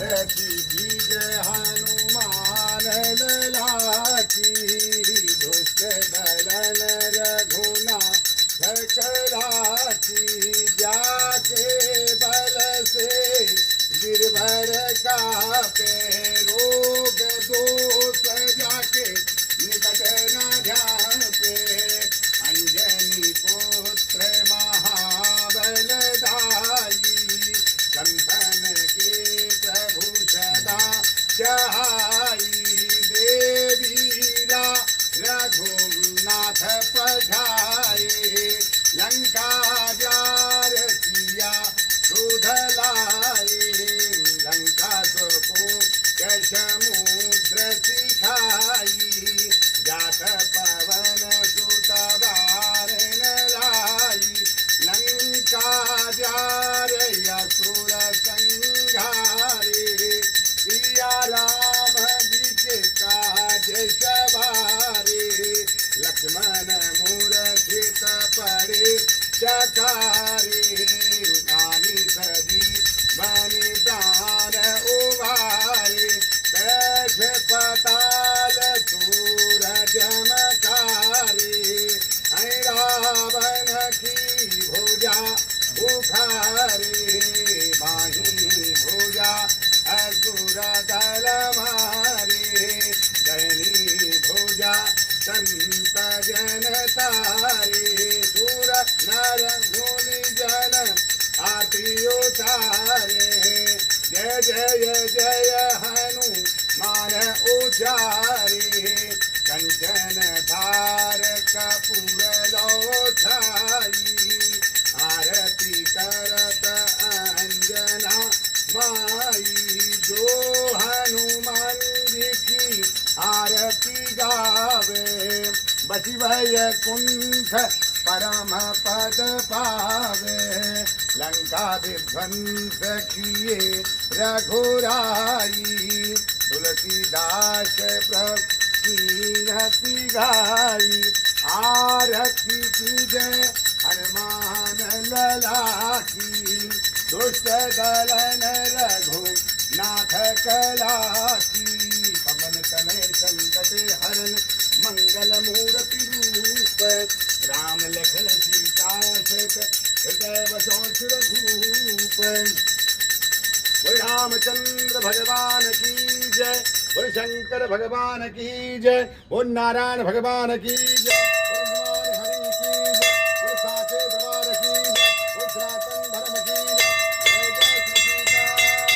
आरती जय हनुमान लला की दुष्ट दलन रघुना ठकरा की जाके बल से गिरभर का पे रोग दोष जाके निकट न ध्यान पे अंजनी पुत्र महाबलदाई संतन के प्रभु सदा सहाई देवीरा रघुनाथ पठाए लंका जार सिया सुधलाए लंका को समुद्र सिखाई जात पवन सुत बारण लाई लंका जार असुर संघारे सिया राम जी के काज सवारे लक्ष्मण मूर्छित पड़े चकारे आनी सदी बनी प्राण उबारे पैठ पताल सूरज मकारे रावण की भुजा उखारे बाही भुजा असुर दल मारे धनी भुजा संत जन तारे सुर नर मुनि जन आरती उतारे जय जय जय हनुमान उचारे कंचन धार कपूर लो छाई आरती करत अंजना माई जो हनुमान जी की आरती गावे बसी वैकुंठ परम पद पावे लंका विध्वंस किए रघुराई तुलसीदास प्रभु कीरति गाई आरती की जय हनुमान लला की दुष्ट दलन रघु नाथ कला की पवन तनय संकट हरन मंगल मूर्ति रूप राम लखन सीता सहित हृदय बसो रघुप बोल रामचंद्र भगवान की जय बोल शंकर भगवान की जय बोल नारायण भगवान की जय।